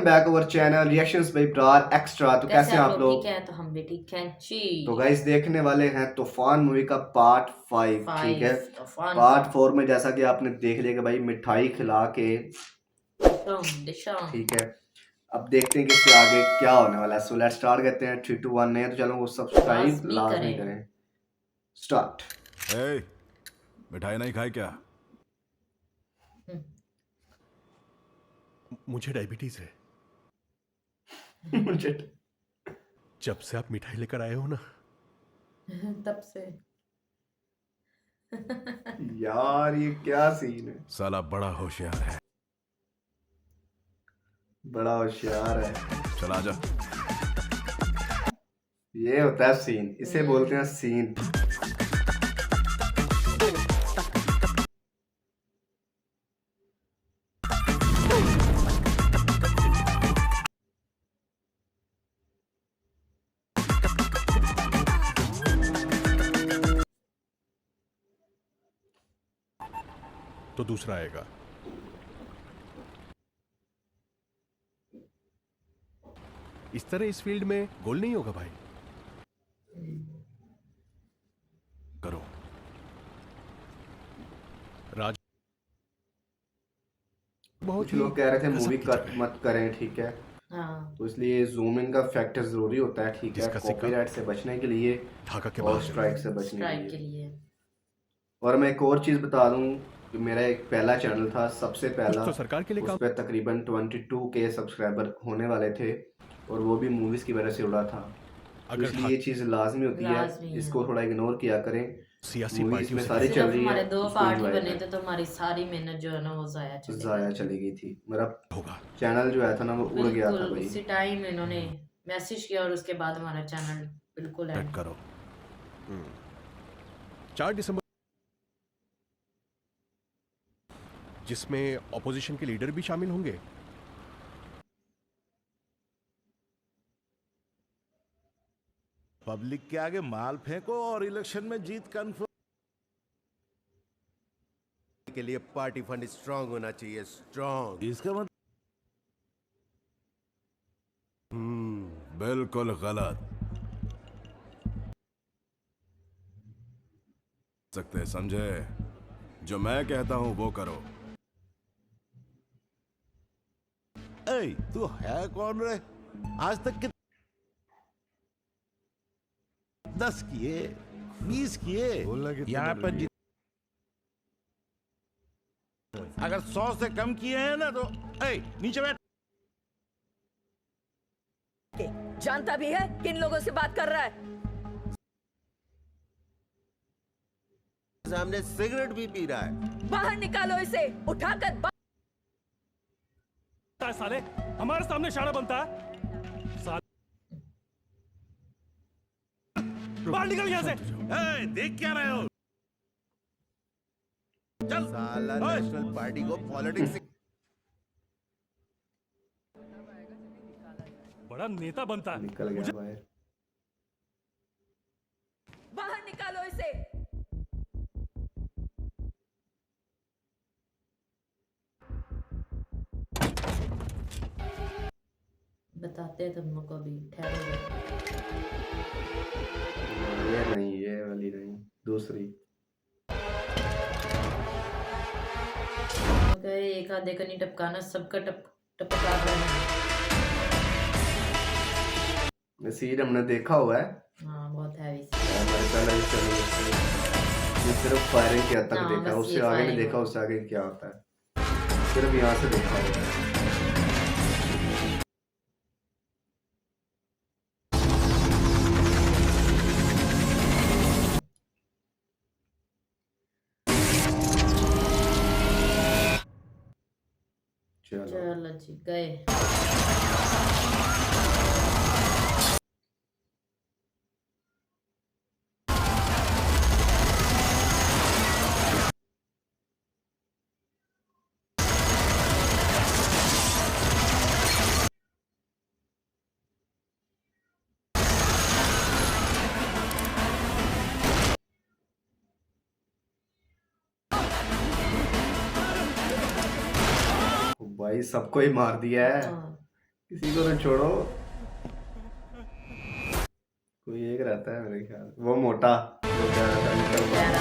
Welcome back our channel reactions by Brar extra. तो कैसे हैं आप लोग? ठीक है तो हम भी ठीक हैं जी। तो गाइस देखने वाले हैं तूफान मूवी का पार्ट 5। ठीक है, तूफान पार्ट 4 में जैसा कि आपने देख लिया कि भाई मिठाई खिला के दिशा ठीक है, अब देखते हैं कि इससे आगे क्या होने वाला है। सो लेट्स स्टार्ट करते हैं। 3 2 1 नए तो चैनल को सब्सक्राइब लाजमी लाजमी करें। करें। स्टार्ट। ए, मिठाई नहीं खाए क्या? मुझे डायबिटीज है। मुझे जब से आप मिठाई लेकर आए हो ना, तब से यार ये क्या सीन है, साला बड़ा होशियार है। बड़ा होशियार है। चला जा। ये होता है सीन, इसे बोलते हैं सीन। तो दूसरा आएगा। इस तरह इस फील्ड में गोल नहीं होगा भाई। करो राज। बहुत कुछ ही लोग कह रहे थे गजब मूवी की कट जगह है। मत करें, ठीक है, हाँ तो इसलिए जूम इन का फैक्टर जरूरी होता है, ठीक है, जिसका सिक्का कॉपीराइट से बचने के लिए ढाका के और बाहर। स्ट्राइक से बचने स्ट्राइक के के लिए। लिए और मैं एक और चीज़ बता दूं कि मेरा एक पहला चैनल था, सबसे कुछ पहला, तो सरकार के लिए उस काम। पर तकरीबन 22 के सब्सक्राइबर होने वाले थे और वो भी मूवीज़ की वजह से उड़ा था। तो अगर इसलिए ये चीज़ लाजमी होती है, लाजमी है। इसको थोड़ा इग्नोर किया करें। सियासी मूवी पार्टियों इसमें से सारी नहीं चल सिर्फ रही है, हमारे 2 उसको पार्ट ही एंजॉय बने थे करें। तो हमारी सारी मेहनत जो है ना वो जाया चली ज़ाया गई। चली गई थी, मेरा होगा। चैनल जो है था ना वो उड़ गया था बिल्कुल भाई। उसी टाइम इन्होंने मैसेज किया और उसके बाद हमारा चैनल बिल्कुल कट एंड। करो। 4 दिसंबर, जिसमें ऑपोजिशन के लीडर भी शामिल होंगे। पब्लिक के आगे माल फेंको और इलेक्शन में जीत कन्फर्म। के लिए पार्टी फंड स्ट्रांग होना चाहिए, स्ट्रांग। इसका मतलब बिल्कुल गलत सकते, समझे? जो मैं कहता हूं वो करो। तू है कौन रे? आज तक के 10 किए, 20 किए, यहाँ पर अगर 100 से कम किए हैं ना तो नीचे बैठ। जानता भी है किन लोगों से बात कर रहा है। सामने सिगरेट भी पी रहा है। बाहर निकालो इसे, उठाकर साले हमारे सामने शाना बनता है। बाहर निकल यहाँ से। देख क्या रहे हो? चल साला नेशनल पार्टी को पॉलिटिक्स बड़ा नेता बनता है। निकल गया भाई। बाहर निकालो इसे। बताते हैं तुम लोग को भी, ठहरो। ये नहीं, ये वाली नहीं, दूसरी। गए एक आधे का नहीं टपकाना, सबका टपका देना। सीन हमने देखा हुआ है। हाँ बहुत हैवी। हमारे पहले भी चैनल ये सिर्फ फायरिंग के हद तक हाँ, देखा है, बस उससे ये आगे नहीं firing देखा, वाला। उससे आगे क्या होता है सिर्फ यहाँ से देखा हुआ है। चलो चलो जी गए। भाई सबको ही मार दिया है। हाँ किसी को तो छोड़ो, कोई एक रहता है मेरे ख्याल, वो मोटा जो कह रहा था निकल गया। प्यारा।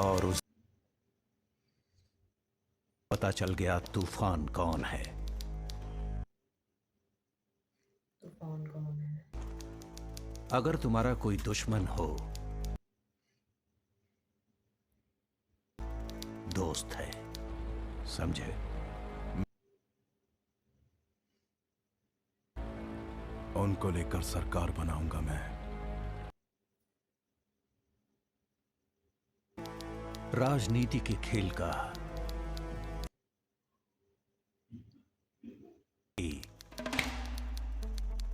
और उस पता चल गया तूफान कौन है। तूफान कौन है? अगर तुम्हारा कोई दुश्मन हो, दोस्त है, समझे? उनको लेकर सरकार बनाऊंगा मैं। राजनीति के खेल का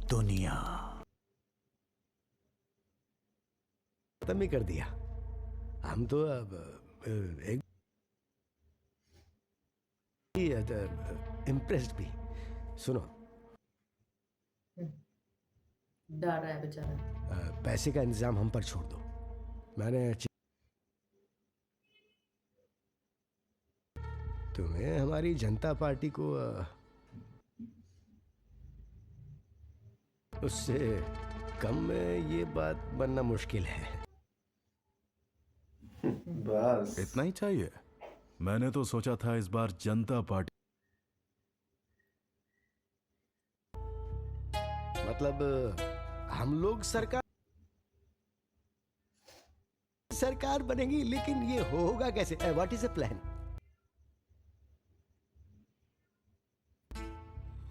दुनिया खत्म ही कर दिया। हम तो अब एक इम्प्रेस्ड भी। सुनो, डर रहा है बेचारा। पैसे का इंतजाम हम पर छोड़ दो। मैंने तुम्हें हमारी जनता पार्टी को उससे कम में ये बात बनना मुश्किल है। बस इतना ही चाहिए। मैंने तो सोचा था इस बार जनता पार्टी मतलब हम लोग सरकार बनेगी, लेकिन ये होगा कैसे? What is a plan?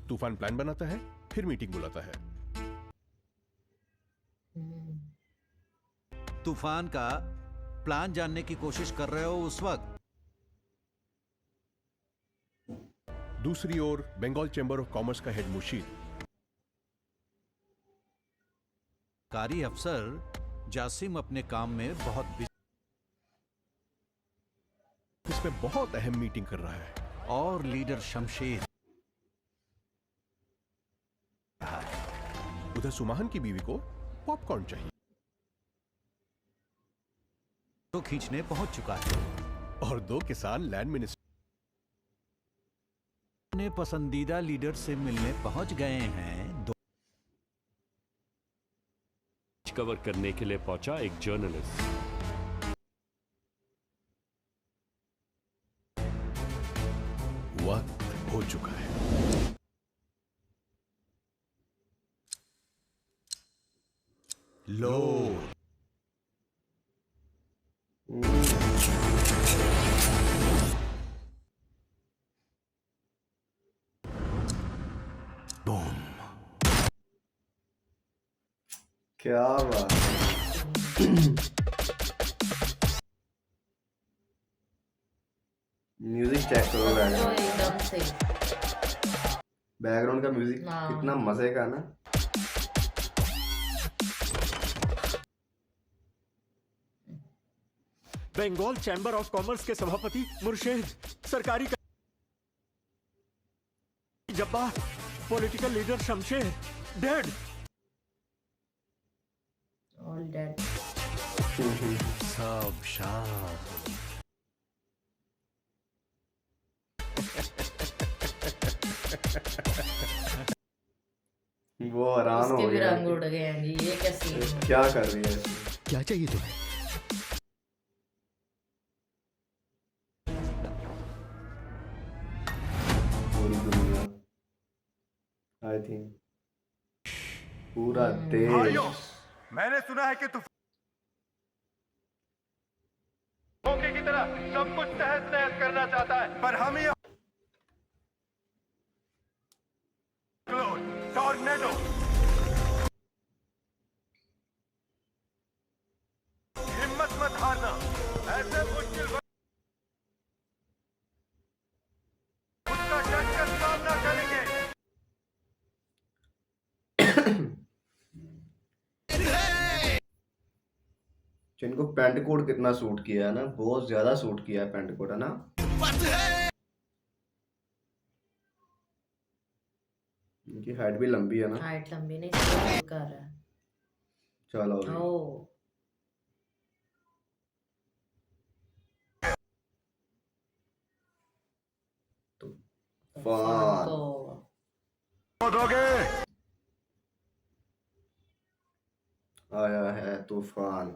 तूफान प्लान बनाता है, फिर मीटिंग बुलाता है। तूफान का प्लान जानने की कोशिश कर रहे हो उस वक्त दूसरी ओर बंगाल चैंबर ऑफ कॉमर्स का हेड मुर्शीद कारी अफसर जासिम अपने काम में बहुत बिजी इसमें बहुत अहम मीटिंग कर रहा है। और लीडर शमशेर उधर सुमाहन की बीवी को पॉपकॉर्न चाहिए तो खींचने पहुंच चुका है। और 2 किसान लैंड मिनिस्टर अपने पसंदीदा लीडर से मिलने पहुंच गए हैं। कवर करने के लिए पहुंचा एक जर्नलिस्ट। वक्त हो चुका है। लो बूम। क्या बात है। म्यूजिक चेक करो, तो बैकग्राउंड एकदम से बैकग्राउंड का म्यूजिक हाँ। कितना मजे का ना। बंगाल चैंबर ऑफ कॉमर्स के सभापति मुर्शेद, सरकारी Jabbar, political leader Shamsher dead. All dead. सब शांत। वो हैरान हो उसके भी गया रंग उड़ गए हैं जी, ये क्या सीन कि है? क्या कर रही है इसमें। क्या चाहिए तुम्हें? पूरी दुनिया, आई थिंक पूरा देश। मैंने सुना है कि तू मौके की तरह सब कुछ तहस नहस करना चाहता है, पर हम ये टॉर्नेडो हिम्मत मत हारना। ऐसे मुश्किल वक्त उसका डटकर सामना करेंगे। जिनको पैंट कोट कितना सूट किया है ना, बहुत ज्यादा सूट किया है पैंट कोट, है ना। इनकी हाइट भी लंबी है ना। हाइट लंबी नहीं स्लो कर रहा है। चलो अभी। ओ तूफान को आया है तूफान।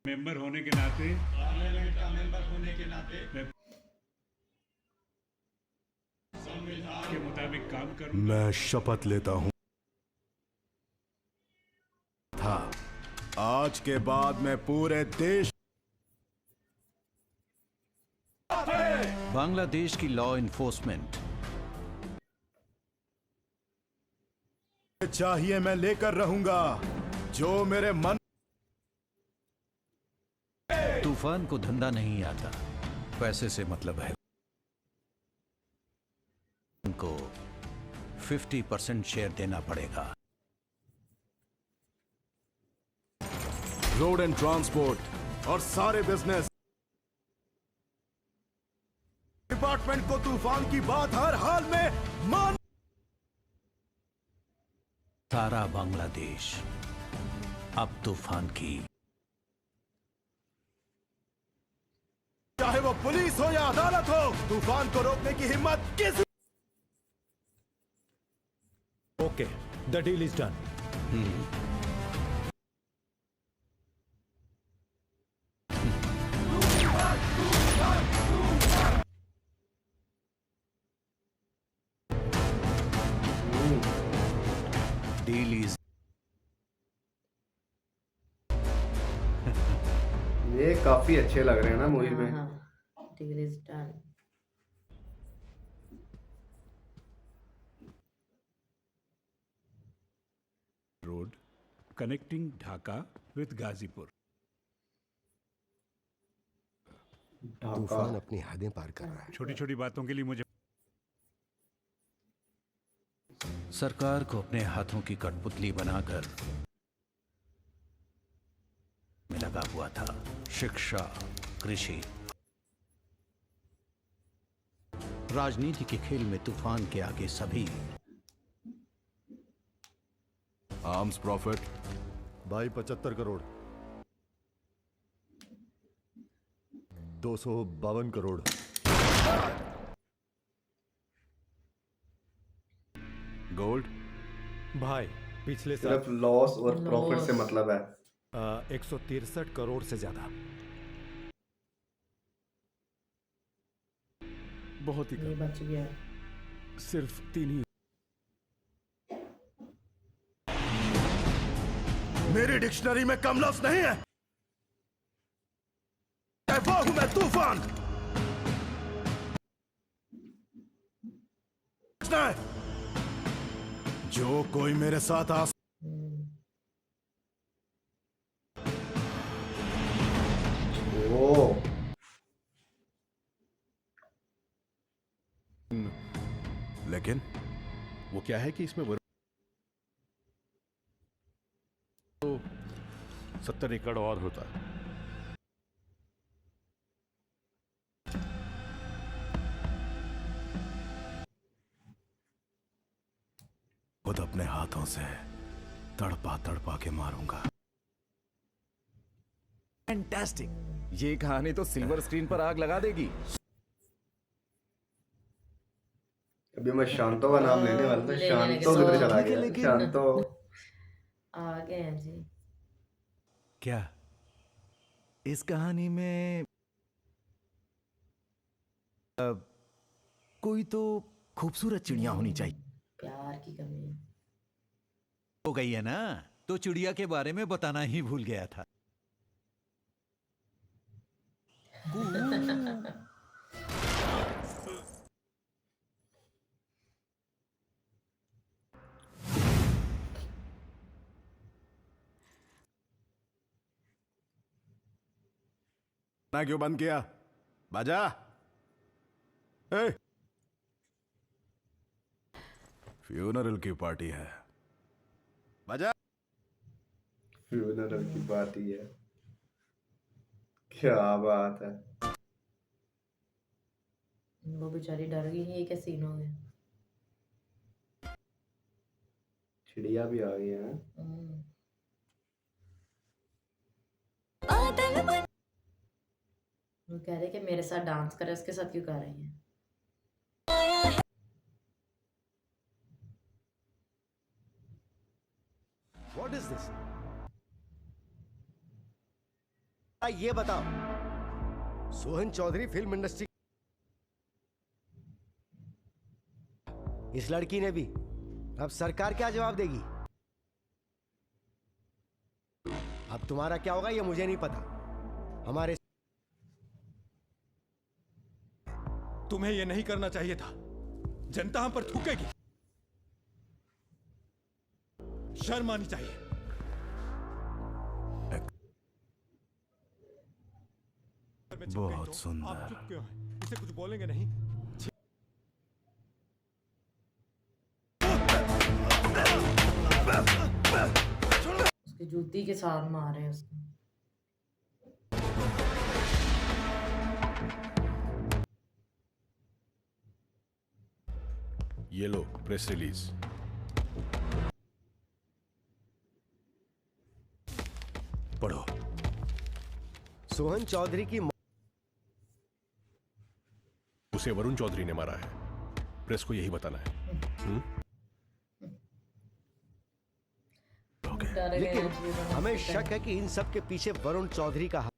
मेंबर होने के नाते मैं के मुताबिक काम करूं। मैं शपथ लेता हूं था आज के बाद मैं पूरे देश बांग्लादेश की लॉ इन्फोर्समेंट चाहिए मैं लेकर रहूंगा जो मेरे मन। तूफान को धंधा नहीं आता, पैसे से मतलब है। उनको 50% शेयर देना पड़ेगा। रोड एंड ट्रांसपोर्ट और सारे बिजनेस डिपार्टमेंट को तूफान की बात हर हाल में मान। सारा बांग्लादेश अब तूफान की, चाहे वो पुलिस हो या अदालत हो, तूफान को रोकने की हिम्मत किसी। Okay, the deal is done. Deal is. ये काफी अच्छे लग रहे हैं ना मूवी में। Deal is done. Road connecting Dhaka with Ghazipur. तूफान अपनी हदें पार कर रहा है। छोटी छोटी बातों के लिए मुझे सरकार को अपने हाथों की कठपुतली बनाकर में लगा हुआ था। शिक्षा, कृषि, राजनीति के खेल में तूफान के आगे सभी। आर्म्स प्रॉफिट भाई 75 करोड़, 252 करोड़। गोल्ड भाई पिछले सिर्फ साल लॉस और प्रॉफिट से मतलब है। 163 करोड़ से ज्यादा। बहुत ही ये बच गया। सिर्फ 3 ही। मेरी डिक्शनरी में कम लफ्ज नहीं है। वो हूं मैं तूफान। जो कोई मेरे साथ आ ओ लेकिन वो क्या है कि इसमें 70 एकड़ और होता। खुद अपने हाथों से तड़पा तड़पा के मारूंगा। फैंटास्टिक। ये कहानी तो सिल्वर स्क्रीन पर आग लगा देगी। अभी मैं शांतो का नाम लेने वाला था। लेने शांतो लगे। किधर चला लेकिन- गया? शांतो आ गए हैं जी। क्या इस कहानी में कोई तो खूबसूरत चिड़िया होनी चाहिए। प्यार की कमी। हो गई है ना? तो चिड़िया के बारे में बताना ही भूल गया था। ना क्यों बंद किया? बाजा। ए, फ्यूनरल की पार्टी है। बाजा। फ्यूनरल की बात ही है। क्या बात है। वो बेचारी डर गई, ये क्या सीन हो गया। चिड़िया भी आ गई है। वो कह रहे कि मेरे साथ डांस करे, उसके साथ क्यों कर रही है। What is this? ये बताओ, सोहन चौधरी फिल्म इंडस्ट्री, इस लड़की ने भी, अब सरकार क्या जवाब देगी? अब तुम्हारा क्या होगा ये मुझे नहीं पता। हमारे तुम्हें यह नहीं करना चाहिए था। जनता हम पर थूकेगी। शर्म आनी चाहिए। बहुत सुंदर। आप चुप क्यों हैं? इसे कुछ बोलेंगे नहीं? उसकी जूती के साथ मारे हैं उसको। ये लो प्रेस रिलीज। पढ़ो। सोहन चौधरी की उसे वरुण चौधरी ने मारा है। प्रेस को यही बताना है। डर गए लेकिन हैं। हमें शक है कि इन सब के पीछे वरुण चौधरी का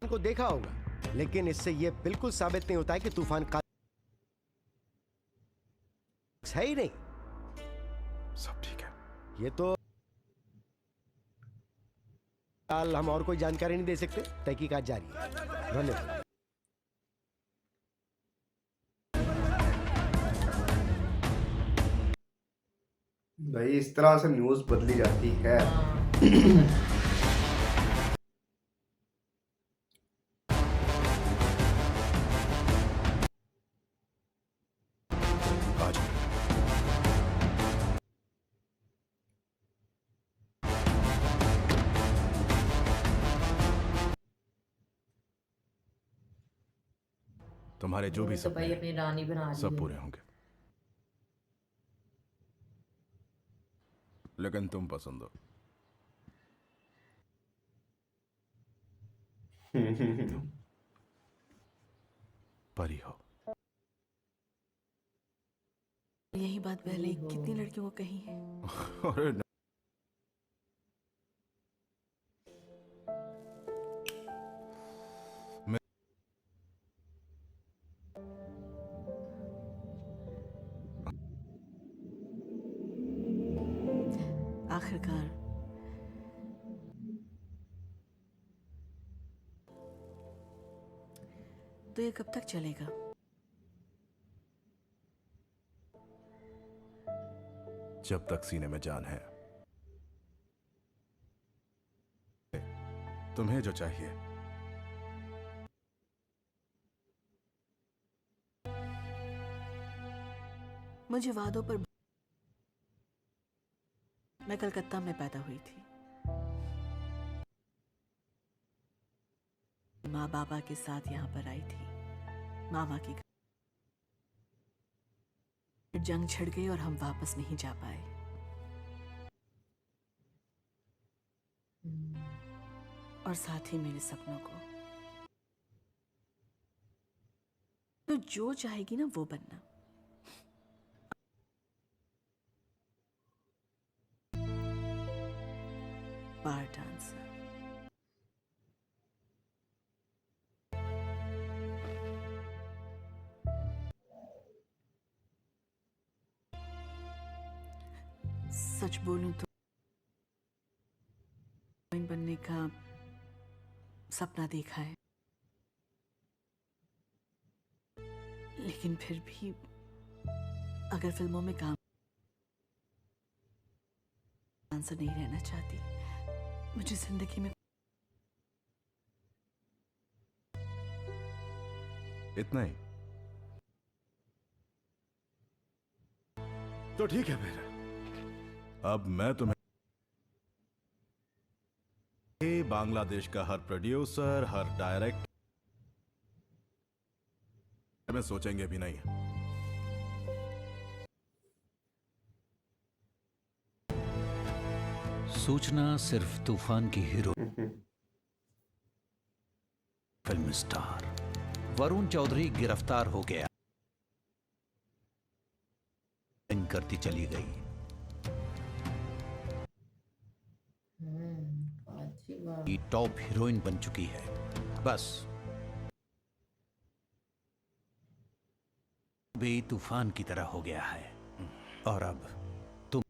को देखा होगा, लेकिन इससे यह बिल्कुल साबित नहीं होता है कि तूफान का है ही नहीं। सब ठीक है। ये तो हाल हम और कोई जानकारी नहीं दे सकते। तहकीकात जारी है। धन्यवाद। भाई इस तरह से न्यूज़ बदली जाती है। आज तुम्हारे जो भी तो भाई सपने अपनी रानी बना ली सब है। पूरे होंगे, लेकिन तुम पसंद हो। परी हो। यही बात पहले कितनी लड़कियों को कही है। अरे आखिरकार तो ये कब तक चलेगा? जब तक सीने में जान है। तुम्हें जो चाहिए मुझे वादों पर, मैं कलकत्ता में पैदा हुई थी। माँ बाबा के साथ यहाँ पर आई थी, मामा की। जंग छिड़ गई और हम वापस नहीं जा पाए। और साथ ही मेरे सपनों को। तो जो चाहेगी ना वो बनना। बार डांसर। सच बोलूं तो बनने का सपना देखा है, लेकिन फिर भी अगर फिल्मों में काम डांसर नहीं रहना चाहती। मुझे जिंदगी में इतना ही तो ठीक है। फिर अब मैं तुम्हें बांग्लादेश का हर प्रोड्यूसर, हर डायरेक्टर में सोचेंगे भी नहीं। सूचना सिर्फ तूफान की hero film star Varun Chaudhary गिरफ्तार हो गया, करती चली गई। टॉप हीरोइन बन चुकी है। बस भी तूफान की तरह हो गया है और अब तुम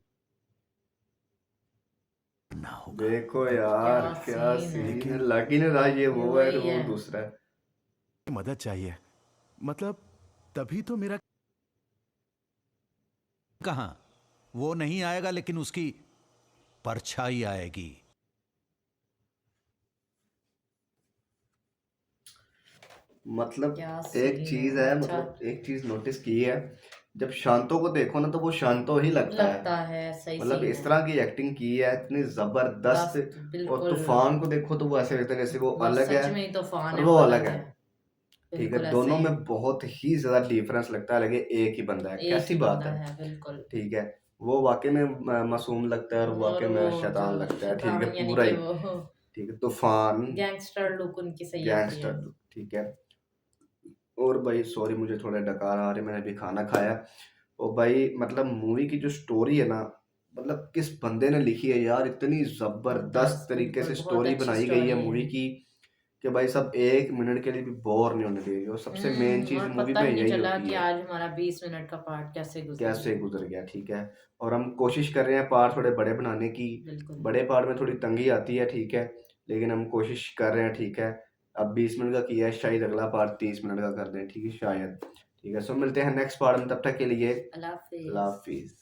ना होगा। देखो यार क्या सीन है, लकी ने रहा ये वो है तो वो दूसरा है। मदद चाहिए, मतलब तभी तो मेरा कहां वो नहीं आएगा, लेकिन उसकी परछाई आएगी। मतलब क्या एक सीन चीज है, है, अच्छा। मतलब एक चीज नोटिस की है, जब शांतो को देखो ना तो वो शांतो ही लगता लगता है। है सही मतलब सीन इस है। तरह की एक्टिंग की है इतनी जबरदस्त। दस्त, और बिल्कुल। तूफान को देखो तो वो ऐसे लगता है जैसे वो वो अलग है सच में ही तूफान और है, वो वो अलग है। ठीक बिल्कुल है, ऐसे दोनों ही है। में बहुत ही ज्यादा डिफरेंस लगता है, लगे एक ही बंदा है, एक कैसी ही बात बंदा है। है, बिल्कुल। ठीक है, वो वाकई में मासूम लगता है और और वाकई में वो शैतान जो लगता है। ठीक शैतान है, यानी पूरा कि ही। वो ठीक है, तूफान गैंगस्टर लुक उनकी सही आती है। गैंगस्टर। ठीक है। और भाई सॉरी मुझे थोड़ा डकार आ रहे, मैंने अभी खाना खाया। और भाई मतलब मूवी की जो स्टोरी है ना, मतलब किस बंदे ने लिखी है यार, इतनी जबरदस्त तरीके से बिल्कुल, बहुत स्टोरी अच्छी बनाई गई स्टोरी है है। मूवी की कि भाई सब एक मिनट के लिए भी बोर नहीं होने देगी। और सबसे मेन चीज और मूवी पता में ही नहीं यही चला होती कि है आज हमारा 20 मिनट का पार्ट कैसे गुजर कैसे गया। गुजर गया। ठीक है, और हम कोशिश कर रहे हैं पार्ट थोड़े बड़े बनाने की। बिल्कुल। बड़े पार्ट में थोड़ी तंगी आती है, ठीक है, लेकिन हम कोशिश कर रहे हैं। ठीक है, अब 20 मिनट का किया है, शायद अगला पार्ट 30 मिनट का कर दें। ठीक है शायद। ठीक है, सो मिलते हैं नेक्स्ट पार्ट में, तब तक के लिए अल्लाह हाफिज। अल्लाह हाफिज।